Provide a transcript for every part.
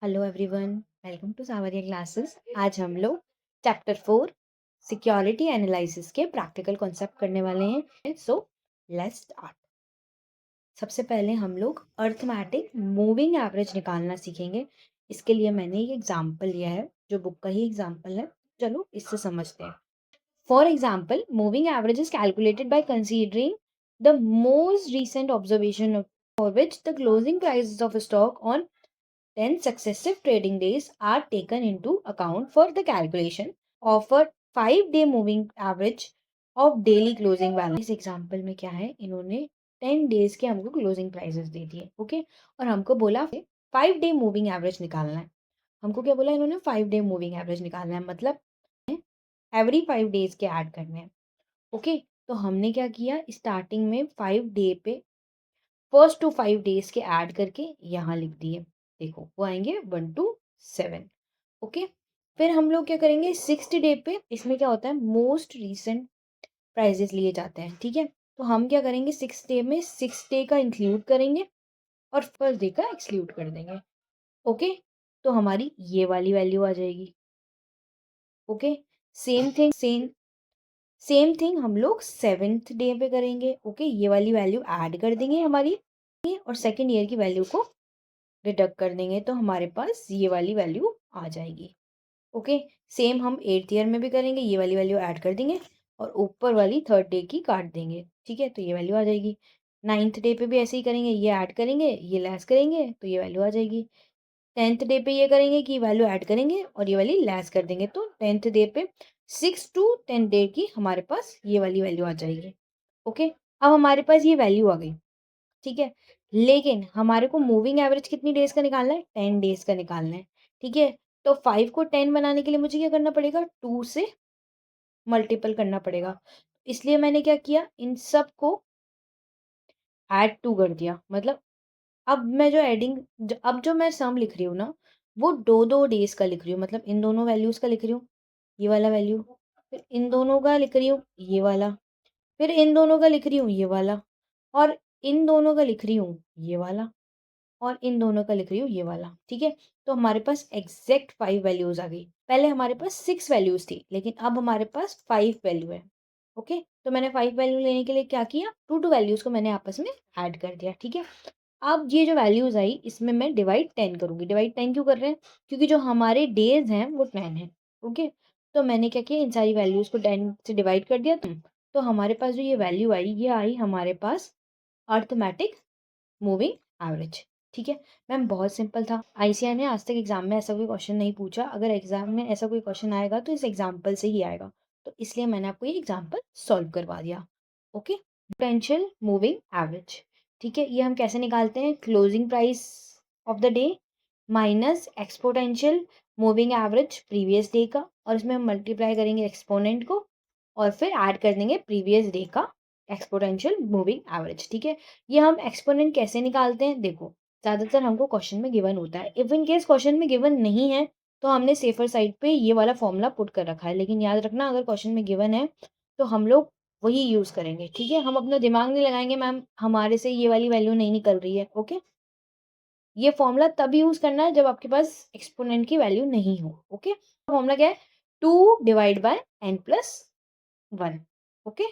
Hello everyone, welcome to सावरिया classes. आज हम लोग चैप्टर 4 सिक्योरिटी एनालिसिस के प्रैक्टिकल कॉन्सेप्ट करने वाले हैं। So let's start. सबसे पहले हम लोग अर्थमेटिक मूविंग एवरेज निकालना सीखेंगे। इसके लिए मैंने एक एग्जांपल लिया है, जो बुक का ही एग्जांपल है। चलो इससे समझते हैं। For example, moving average is calculated by considering the most recent observation for which the closing prices of a stock on 10 successive trading days are taken into account for the calculation of a 5-day moving average of daily closing balance। इस example में क्या है, इन्होंने 10 days के हमको closing prices दे दिए। Okay, और हमको बोला 5 डे मूविंग एवरेज निकालना है। हमको क्या बोला इन्होंने, 5 डे मूविंग एवरेज निकालना है, मतलब एवरी 5 डेज के ऐड करने हैं। ओके, तो हमने क्या किया, स्टार्टिंग में 5 डे पे फर्स्ट टू 5 डेज के ऐड करके यहाँ लिख दिए। देखो वो आएंगे 1 to 7। ओके, फिर हम लोग क्या करेंगे, 6th डे पे इसमें क्या होता है, मोस्ट रीसेंट प्राइजेस लिए जाते हैं। ठीक है, तो हम क्या करेंगे, 6th डे में 6 डे का इंक्लूड करेंगे और फर्स्ट डे का एक्सक्लूड कर देंगे। ओके, तो हमारी ये वाली वैल्यू आ जाएगी। ओके, सेम थिंग हम लोग 7th डे पे करेंगे। ओके, ये वाली वैल्यू ऐड कर देंगे हमारी, और सेकेंड ईयर की वैल्यू को डिडक्ट कर देंगे, तो हमारे पास ये वाली वैल्यू आ जाएगी। ओके, सेम हम 8th ईयर में भी करेंगे, ये वाली वैल्यू ऐड कर देंगे और ऊपर वाली 3rd डे की काट देंगे। ठीक है, तो ये वैल्यू आ जाएगी। 9th डे पे भी ऐसे ही करेंगे, ये ऐड करेंगे, ये लेस करेंगे, तो ये वैल्यू आ जाएगी। 10th डे पे ये करेंगे कि वैल्यू ऐड करेंगे और ये वाली लेस कर देंगे, तो 10th डे पे 6 to 10 डे की हमारे पास ये वाली वैल्यू आ जाएगी। ओके, अब हमारे पास ये वैल्यू आ गई। ठीक है, लेकिन हमारे को मूविंग एवरेज कितनी डेज का निकालना है, 10 डेज का निकालना है। ठीक है, तो 5 को 10 बनाने के लिए मुझे क्या करना पड़ेगा, 2 से मल्टीपल करना पड़ेगा। इसलिए मैंने क्या किया, इन सब को ऐड टू कर दिया। मतलब अब मैं जो अब जो मैं सम लिख रही हूँ ना, वो दो दो डेज का लिख रही हूँ। मतलब इन दोनों वैल्यूज का लिख रही हूँ, ये वाला वैल्यू, फिर इन दोनों का लिख रही हूँ ये वाला, फिर इन दोनों का लिख रही हूँ ये वाला, और इन दोनों का लिख रही हूँ ये वाला, और इन दोनों का लिख रही हूँ ये वाला। ठीक है, तो हमारे पास एग्जैक्ट 5 वैल्यूज आ गई। पहले हमारे पास 6 वैल्यूज थी, लेकिन अब हमारे पास 5 वैल्यू है। ओके, तो मैंने 5 वैल्यू लेने के लिए क्या किया, टू टू वैल्यूज को मैंने आपस में ऐड कर दिया। ठीक है, अब ये जो वैल्यूज आई, इसमें मैं डिवाइड 10 करूंगी। डिवाइड 10 क्यों कर रहे हैं, क्योंकि जो हमारे डेज हैं वो 10 है। ओके, तो मैंने क्या किया, इन सारी वैल्यूज को 10 से डिवाइड कर दिया। तो हमारे पास जो ये वैल्यू आई, ये आई हमारे पास अर्थमेटिक मूविंग एवरेज। ठीक है मैम, बहुत सिंपल था। आईसीआई ने आज तक एग्जाम में ऐसा कोई क्वेश्चन नहीं पूछा। अगर एग्जाम में ऐसा कोई क्वेश्चन आएगा तो इस एग्जाम्पल से ही आएगा, तो इसलिए मैंने आपको ये एग्जाम्पल सॉल्व करवा दिया। Okay, potential moving average. ठीक है, ये हम कैसे निकालते हैं, closing price of the day minus exponential moving average previous day का, और इसमें हम मल्टीप्लाई करेंगे एक्सपोनेंट को और फिर ऐड कर देंगे प्रीवियस डे का एक्सपोनेंशियल मूविंग एवरेज। ठीक है, ये हम एक्सपोनेंट कैसे निकालते हैं, देखो ज़्यादातर हमको क्वेश्चन में गिवन होता है। इफ इन केस क्वेश्चन में गिवन नहीं है तो हमने सेफर साइड पे ये वाला फॉर्मूला पुट कर रखा है, लेकिन याद रखना अगर क्वेश्चन में गिवन है तो हम लोग वही यूज़ करेंगे। ठीक है, हम अपना दिमाग नहीं लगाएंगे मैम हमारे से ये वाली वैल्यू नहीं निकल रही है। ओके, ये फॉर्मूला तब यूज़ करना है जब आपके पास एक्सपोनेंट की वैल्यू नहीं हो। ओके, फॉर्मूला क्या है, 2/n+1। Okay,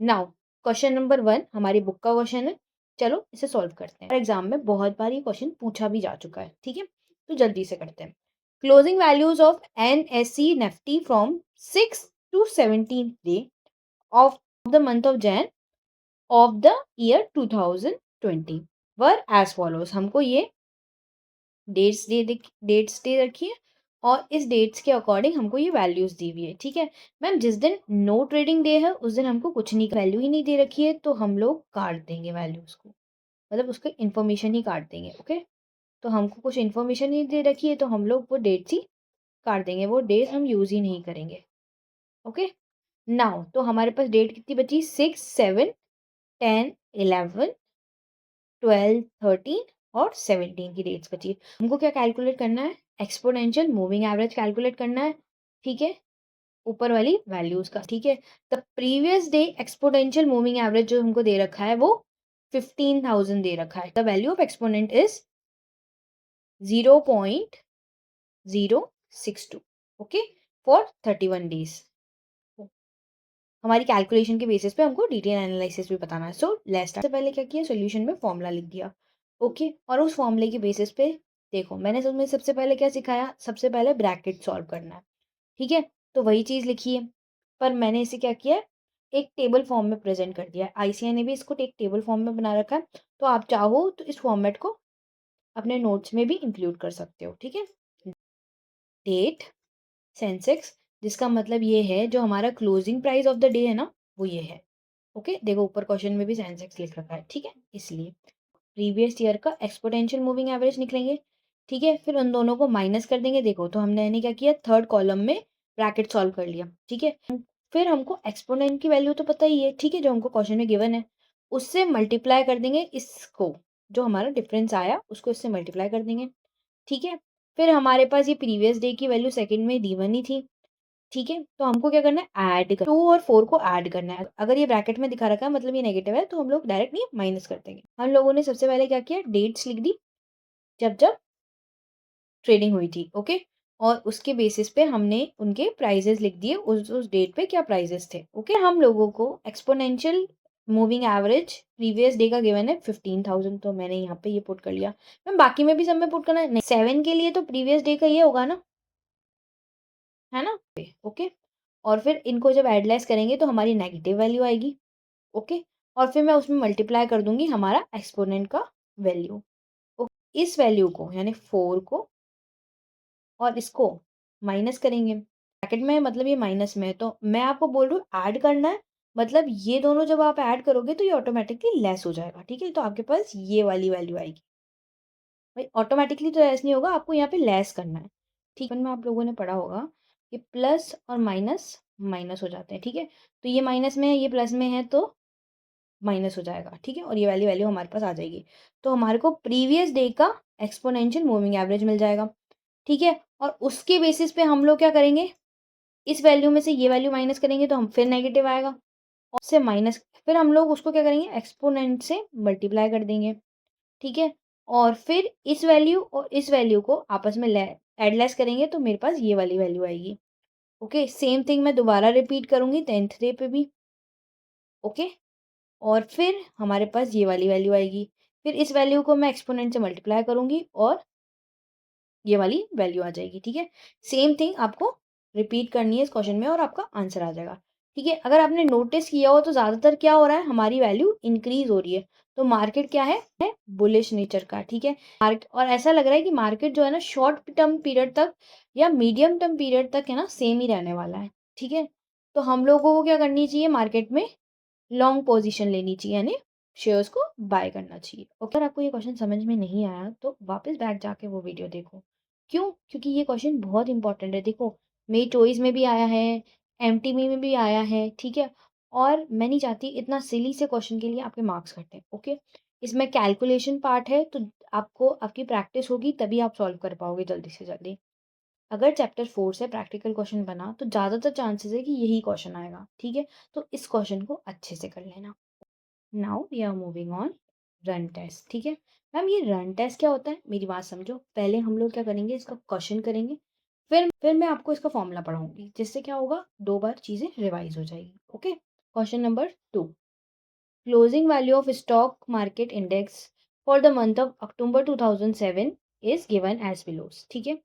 now question number 1 हमारी बुक का क्वेश्चन है। चलो इसे सॉल्व करते हैं। एग्जाम में बहुत बार ये क्वेश्चन पूछा भी जा चुका है। ठीक है, तो जल्दी से करते हैं। Closing values of NSE Nifty from 6 to 17 day of the month of Jan of the year 2020 were as follows. हमको ये डेट्स दे रखी है और इस डेट्स के अकॉर्डिंग हमको ये वैल्यूज दी हुई है। ठीक है मैम, जिस दिन नो ट्रेडिंग डे है उस दिन हमको कुछ नहीं, वैल्यू ही नहीं दे रखी है, तो हम लोग काट देंगे वैल्यूज को, मतलब उसका इन्फॉर्मेशन ही काट देंगे। ओके, तो हमको कुछ इन्फॉर्मेशन नहीं दे रखी है तो हम लोग वो डेट्स ही काट देंगे, वो डेट हम यूज ही नहीं करेंगे। ओके, नाउ तो हमारे पास डेट कितनी बची, 6, 7, 10, 11, 12, 13 और 17 की डेट्स बची। हमको क्या कैलकुलेट करना है, एक्सपोनेंशियल मूविंग एवरेज कैलकुलेट करना है। ठीक है, ऊपर वाली वैल्यूज का। ठीक है, the previous day exponential moving average जो हमको दे रखा है वो 15,000 दे रखा है। The value of exponent is 0.062 okay for 31 days. हमारी कैलकुलेशन के बेसिस पे हमको डिटेल एनालिसिस भी बताना है। So let's start. सबसे पहले क्या किया, सॉल्यूशन में फॉर्मूला लिख दिया। ओके और उस फॉर्मूले के बेसिस पे देखो मैंने तुम्हें सबसे पहले क्या सिखाया, सबसे पहले ब्रैकेट सॉल्व करना है। ठीक है, तो वही चीज़ लिखी है, पर मैंने इसे क्या किया है, एक टेबल फॉर्म में प्रेजेंट कर दिया है। आईसीआई ने भी इसको एक टेबल फॉर्म में बना रखा है, तो आप चाहो तो इस फॉर्मेट को अपने नोट्स में भी इंक्लूड कर सकते हो। ठीक है, डेट सेंसेक्स, जिसका मतलब ये है जो हमारा closing price of the day है ना, वो ये है। ओके देखो ऊपर क्वेश्चन में भी सेंसेक्स लिख रखा है। ठीक है, इसलिए प्रीवियस ईयर का एक्सपोनेंशियल मूविंग एवरेज निकलेंगे। ठीक है, फिर उन दोनों को माइनस कर देंगे। देखो तो हमने यानी क्या किया, थर्ड कॉलम में ब्रैकेट सॉल्व कर लिया। ठीक है, फिर हमको एक्सपोनेंट की वैल्यू तो पता ही है, ठीक है, जो हमको क्वेश्चन में गिवन है, उससे मल्टीप्लाई कर देंगे इसको, जो हमारा डिफरेंस आया उसको इससे मल्टीप्लाई कर देंगे। ठीक है, फिर हमारे पास ये प्रीवियस डे की वैल्यू सेकंड में दी ही थी। ठीक है, तो हमको क्या करना है, ऐड कर 2 और 4 को ऐड करना है। अगर ये ब्रैकेट में दिखा रखा है मतलब ये नेगेटिव है, तो हम लोग डायरेक्ट नहीं माइनस कर देंगे। हम लोगों ने सबसे पहले क्या किया, डेट्स लिख दी जब जब ट्रेडिंग हुई थी। ओके और उसके बेसिस पे हमने उनके प्राइजेस लिख दिए, उस डेट पे क्या प्राइजेस थे। ओके हम लोगों को exponential moving average previous day का गिवन है 15,000, तो मैंने यहाँ पे ये पुट कर लिया। मैम बाकी में भी सब में पुट करना है नहीं, 7 के लिए तो प्रीवियस डे का ये होगा ना, है ना। ओके और फिर इनको जब एडलेस करेंगे तो हमारी नेगेटिव वैल्यू आएगी। ओके और फिर मैं उसमें मल्टीप्लाई कर दूंगी हमारा एक्सपोनेंट का वैल्यू। इस वैल्यू को यानी 4 को और इसको माइनस करेंगे। ब्रैकेट में है मतलब ये माइनस में है, तो मैं आपको बोल रही हूँ ऐड करना है, मतलब ये दोनों जब आप ऐड करोगे तो ये ऑटोमेटिकली लेस हो जाएगा। ठीक है, तो आपके पास ये वाली वैल्यू आएगी। भाई ऑटोमेटिकली तो लेस नहीं होगा, आपको यहाँ पे लेस करना है। ठीक है, में आप लोगों ने पढ़ा होगा कि प्लस और माइनस माइनस हो जाते हैं। ठीक है, तो ये माइनस में है ये प्लस में है तो माइनस हो जाएगा। ठीक है, और ये वाली वैल्यू हमारे पास आ जाएगी, तो हमारे को प्रीवियस डे का एक्सपोनेंशियल मूविंग एवरेज मिल जाएगा। ठीक है, और उसके बेसिस पे हम लोग क्या करेंगे, इस वैल्यू में से ये वैल्यू माइनस करेंगे तो हम फिर नेगेटिव आएगा, और से माइनस फिर हम लोग उसको क्या करेंगे, एक्सपोनेंट से मल्टीप्लाई कर देंगे। ठीक है, और फिर इस वैल्यू और इस वैल्यू को आपस में एडलेस करेंगे तो मेरे पास ये वाली वैल्यू आएगी। ओके सेम थिंग मैं दोबारा रिपीट करूंगी 10th डे पे भी। ओके और फिर हमारे पास ये वाली वैल्यू आएगी, फिर इस वैल्यू को मैं एक्सपोनेंट से मल्टीप्लाई करूंगी और ये वाली वैल्यू आ जाएगी। ठीक है, सेम थिंग आपको रिपीट करनी है इस क्वेश्चन में और आपका आंसर आ जाएगा। ठीक है, अगर आपने नोटिस किया हो तो ज़्यादातर क्या हो रहा है, हमारी वैल्यू इंक्रीज हो रही है, तो मार्केट क्या है बुलिश नेचर का। ठीक है, मार्केट और ऐसा लग रहा है कि मार्केट जो है ना शॉर्ट टर्म पीरियड तक या मीडियम टर्म पीरियड तक है ना सेम ही रहने वाला है। ठीक है, तो हम लोगों को क्या करनी चाहिए, मार्केट में लॉन्ग पोजीशन लेनी चाहिए, यानी शेयर्स को बाय करना चाहिए। ओके, अगर आपको ये क्वेश्चन समझ में नहीं आया तो वापस बैक जाके वो वीडियो देखो। क्यों, क्योंकि ये क्वेश्चन बहुत इंपॉर्टेंट है। देखो मेरी चॉइस में भी आया है, एमटीबी में भी आया है। ठीक है, और मैं नहीं चाहती इतना सिली से क्वेश्चन के लिए आपके मार्क्स कटें। ओके, इसमें कैलकुलेशन पार्ट है, तो आपको आपकी प्रैक्टिस होगी तभी आप सॉल्व कर पाओगे जल्दी से जल्दी। अगर चैप्टर 4 से प्रैक्टिकल क्वेश्चन बना तो ज़्यादातर चांसेस है कि यही क्वेश्चन आएगा। ठीक है, तो इस क्वेश्चन को अच्छे से कर लेना। Now we are moving on run test. ठीक है मैम, ये रन टेस्ट क्या होता है, मेरी बात समझो। पहले हम लोग क्या करेंगे, इसका क्वेश्चन करेंगे, फिर मैं आपको इसका फॉर्मूला पढ़ाऊंगी, जिससे क्या होगा, 2 बार चीज़ें रिवाइज हो जाएगी। Okay, question number 2, closing value of stock market index for the month of October 2007 is given as below. ठीक है,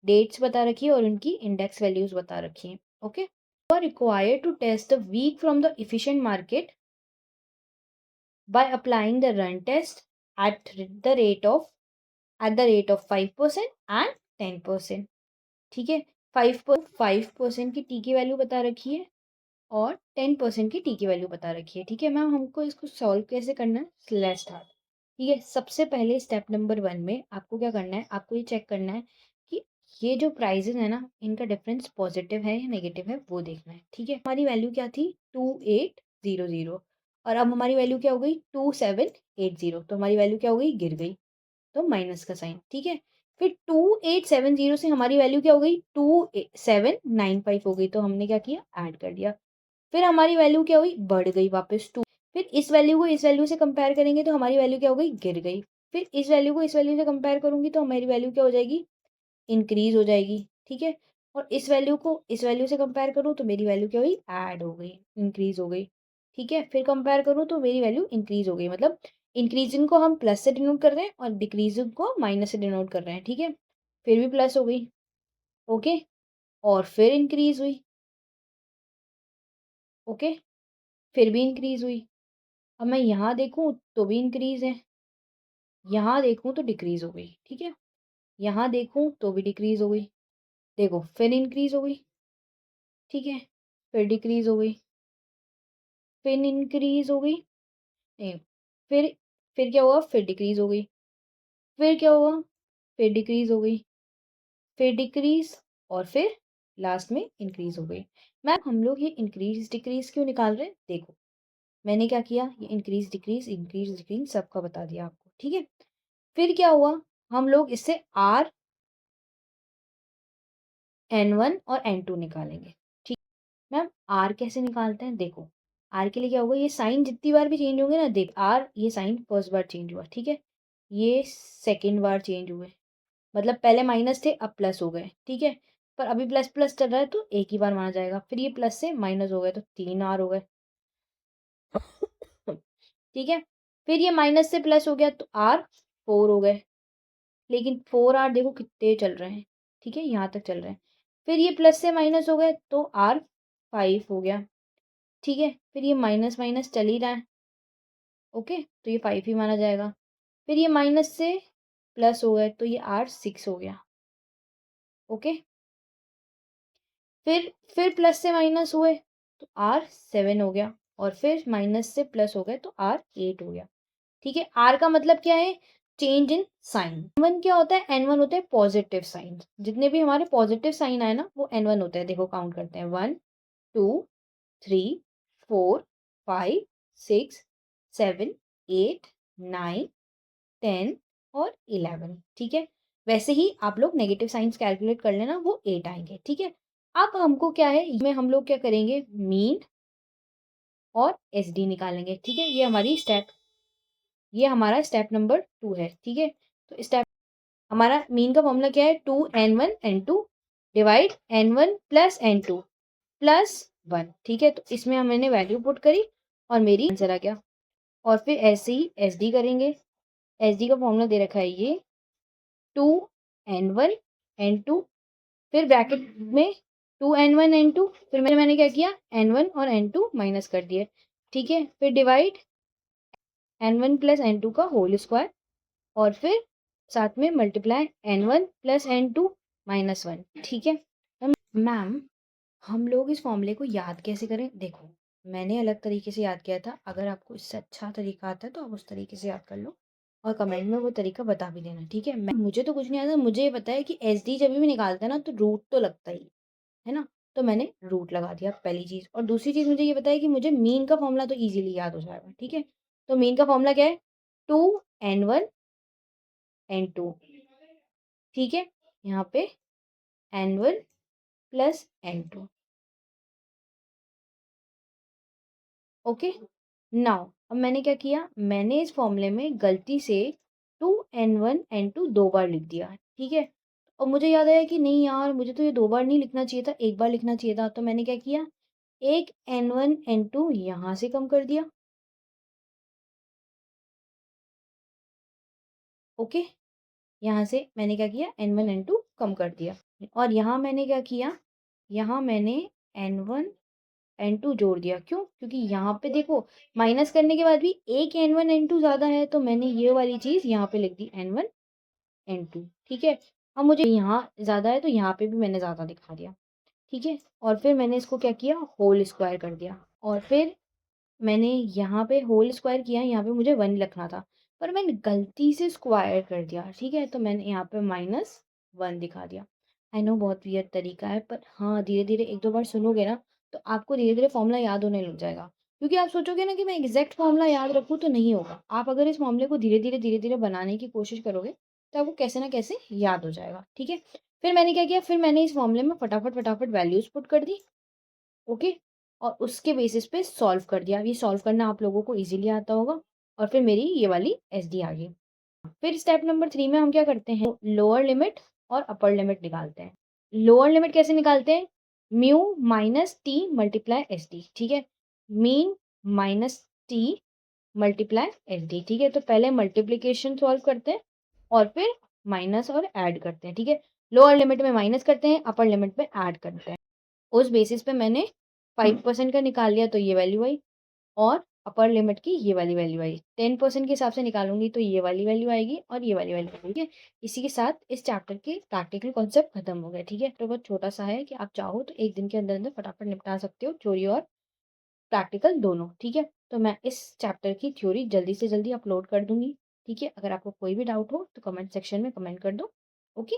डेट्स बता रखी है और उनकी इंडेक्स वैल्यूज बता रखी है। Okay, are required to test the weak from the efficient market by applying the run test at the rate of 5% and 10%। ठीक है, 5% की टी की वैल्यू बता रखी है और 10% की टी की वैल्यू बता रखी है। ठीक है मैम, हमको इसको सॉल्व कैसे करना है, लेट्स स्टार्ट। ठीक है, सबसे पहले स्टेप नंबर 1 में आपको क्या करना है, आपको ये चेक करना है कि ये जो प्राइजेस है ना, इनका डिफरेंस पॉजिटिव है या नेगेटिव है, वो देखना है। ठीक है, हमारी वैल्यू क्या थी, 2800, और अब हमारी वैल्यू क्या हो गई, 2780, तो हमारी वैल्यू क्या हो गई, गिर गई, तो माइनस का साइन। ठीक है, फिर 2870 से हमारी वैल्यू क्या हो गई, 2795 हो गई, तो हमने क्या किया, ऐड कर दिया। फिर हमारी वैल्यू क्या हुई, बढ़ गई वापस 2। फिर इस वैल्यू को इस वैल्यू से कंपेयर करेंगे तो हमारी वैल्यू क्या हो गई, गिर गई। फिर इस वैल्यू को इस वैल्यू से कंपेयर करूँगी तो हमारी वैल्यू क्या हो जाएगी, इंक्रीज़ हो जाएगी, ठीक है। और इस वैल्यू को इस वैल्यू से कंपेयर करूँ तो मेरी वैल्यू क्या हुई, ऐड हो गई, इंक्रीज़ हो गई, ठीक है। फिर कंपेयर करूँ तो मेरी वैल्यू इंक्रीज़ हो गई, मतलब इंक्रीजिंग को हम प्लस से डिनोट कर रहे हैं और डिक्रीजिंग को माइनस से डिनोट कर रहे हैं, ठीक है। फिर भी प्लस हो गई, ओके, और फिर इंक्रीज़ हुई, ओके, फिर भी इंक्रीज़ हुई। अब मैं यहाँ देखूँ तो भी इंक्रीज़ है, यहाँ देखूँ तो डिक्रीज़ हो गई, ठीक है। यहाँ देखूँ तो भी डिक्रीज़ हो गई, देखो फिर इंक्रीज़ हो गई, ठीक है, फिर डिक्रीज़ हो गई, फिर इंक्रीज़ हो गई, नहीं, फिर फिर क्या हुआ, फिर डिक्रीज़ हो गई, फिर क्या हुआ, फिर डिक्रीज़ हो गई, फिर डिक्रीज़, और फिर लास्ट में इंक्रीज़ हो गई। मैम हम लोग ये इंक्रीज़ डिक्रीज़ क्यों निकाल रहे हैं? देखो, मैंने क्या किया, ये इंक्रीज़ डिक्रीज़ सबका बता दिया आपको, ठीक है। फिर क्या हुआ, हम लोग इससे R, N1 और N2 निकालेंगे, ठीक। मैम R कैसे निकालते हैं? देखो, R के लिए क्या होगा, ये साइन जितनी बार भी चेंज होंगे ना, देख R ये साइन फर्स्ट बार चेंज हुआ, ठीक है, ये सेकंड बार चेंज हुए, मतलब पहले माइनस थे अब प्लस हो गए, ठीक है। पर अभी प्लस प्लस चल रहा है तो एक ही बार माना जाएगा, फिर ये प्लस से माइनस हो गए तो 3R हो गए, ठीक है। फिर ये माइनस से प्लस हो गया तो R 4 हो गए, लेकिन 4R देखो कितने चल रहे हैं, ठीक है, यहाँ तक चल रहे हैं। फिर ये प्लस से माइनस हो गए तो R 5 हो गया, ठीक है। फिर ये माइनस माइनस चल ही रहा है, ओके, तो ये 5 ही माना जाएगा। फिर ये माइनस से प्लस हो गए तो ये R 6 हो गया, ओके। फिर प्लस से माइनस हुए तो R 7 हो गया, और फिर माइनस से प्लस हो गए तो R 8 हो गया, ठीक है। R का मतलब क्या है, चेंज इन साइन। N1 क्या होता है, N1 होता है पॉजिटिव साइन, जितने भी हमारे पॉजिटिव साइन आए ना वो N1 होते हैं। देखो काउंट करते हैं, 1 2 3 4 5 6 7 8 9 10 और 11, ठीक है। वैसे ही आप लोग नेगेटिव साइंस कैलकुलेट कर लेना, वो 8 आएंगे, ठीक है। अब हमको क्या है, इसमें हम लोग क्या करेंगे, मीन और SD निकालेंगे, ठीक है। ये हमारा स्टेप नंबर 2 है, ठीक है। तो स्टेप हमारा मीन का फॉर्मूला क्या है, 2n1n2 divide n1 plus n2 plus 1, ठीक है। तो इसमें मैंने वैल्यू पुट करी और मेरी आंसर आ गया। और फिर ऐसे ही SD करेंगे, SD का फॉर्मूला दे रखा है ये 2n1n2, फिर ब्रैकेट में 2n1n2, फिर मैंने क्या किया, n1 और n2 माइनस कर दिए, ठीक है। फिर डिवाइड n1 प्लस n2 का होल स्क्वायर, और फिर साथ में multiply n1 plus n2 minus 1, ठीक है। मैम हम लोग इस फॉर्मूले को याद कैसे करें? देखो, मैंने अलग तरीके से याद किया था, अगर आपको इससे अच्छा तरीका आता है तो आप उस तरीके से याद कर लो और कमेंट में वो तरीका बता भी देना, ठीक है। मैं मुझे तो कुछ नहीं आता, मुझे ये पता है कि SD जब भी निकालते हैं ना तो रूट तो लगता ही है ना, तो मैंने रूट लगा दिया, पहली चीज़। और दूसरी चीज़ मुझे ये पता है कि मुझे मीन का फॉर्मूला तो ईजिली याद हो जाएगा, ठीक है। तो मीन का फॉर्मूला क्या है, 2n1n2, ठीक है, यहाँ पे n1 plus n2, okay. Now अब मैंने क्या किया, मैंने इस फॉर्मूले में गलती से 2n1n2 दो बार लिख दिया, ठीक है। और मुझे याद आया कि नहीं यार, मुझे तो ये दो बार नहीं लिखना चाहिए था, एक बार लिखना चाहिए था। तो मैंने क्या किया, एक n1n2 यहाँ से कम कर दिया, ओके। यहाँ से मैंने क्या किया, n1n2 कम कर दिया, और यहाँ मैंने क्या किया, यहाँ मैंने n1n2 जोड़ दिया। क्यों? क्योंकि यहाँ पे देखो माइनस करने के बाद भी एक n1n2 ज़्यादा है, तो मैंने ये वाली चीज़ यहाँ पे लिख दी n1n2, ठीक है। अब मुझे यहाँ ज़्यादा है तो यहाँ पे भी मैंने ज़्यादा दिखा दिया, ठीक है। और फिर मैंने इसको क्या किया, होल स्क्वायर कर दिया, और फिर मैंने यहाँ पे होल स्क्वायर किया, यहाँ पे मुझे 1 लिखना था पर मैंने गलती से स्क्वायर कर दिया, ठीक है। तो मैंने यहाँ पे -1 दिखा दिया। आई नो बहुत वियर्ड तरीका है, पर हाँ धीरे धीरे एक दो बार सुनोगे ना तो आपको धीरे धीरे फॉर्मूला याद होने लग जाएगा। क्योंकि आप सोचोगे ना कि मैं एग्जैक्ट फॉर्मूला याद रखूँ तो नहीं होगा। आप अगर इस मामले को धीरे धीरे बनाने की कोशिश करोगे तो आपको कैसे ना कैसे याद हो जाएगा, ठीक है। फिर मैंने क्या किया, फिर मैंने इस मामले में फटाफट फटाफट वैल्यूज पुट कर दी, ओके। और उसके बेसिस पे सॉल्व कर दिया। ये सॉल्व करना आप लोगों को इजीली आता होगा, और फिर मेरी ये वाली SD आ गई। फिर स्टेप नंबर 3 में हम क्या करते हैं, लोअर लिमिट और अपर लिमिट निकालते हैं। लोअर लिमिट कैसे निकालते हैं, mu minus T multiply S D, ठीक है, mean minus T multiply S D, ठीक है। तो पहले मल्टीप्लीकेशन सॉल्व करते हैं और फिर माइनस और ऐड करते हैं, ठीक है। लोअर लिमिट में माइनस करते हैं, अपर लिमिट में ऐड करते हैं। उस बेसिस पे मैंने 5% का निकाल लिया तो ये वैल्यू आई, और अपर लिमिट की ये वाली वैल्यू आई। 10% के हिसाब से निकालूंगी तो ये वाली वैल्यू आएगी और ये वाली वैल्यू आएगी। इसी के साथ इस चैप्टर के प्रैक्टिकल कॉन्सेप्ट खत्म हो गए, ठीक है। तो बहुत छोटा सा है कि आप चाहो तो एक दिन के अंदर अंदर फटाफट निपटा सकते हो, थ्योरी और प्रैक्टिकल दोनों, ठीक है। तो मैं इस चैप्टर की थ्योरी जल्दी से जल्दी अपलोड कर दूंगी, ठीक है। अगर आपको कोई भी डाउट हो तो कमेंट सेक्शन में कमेंट कर दो, ओके।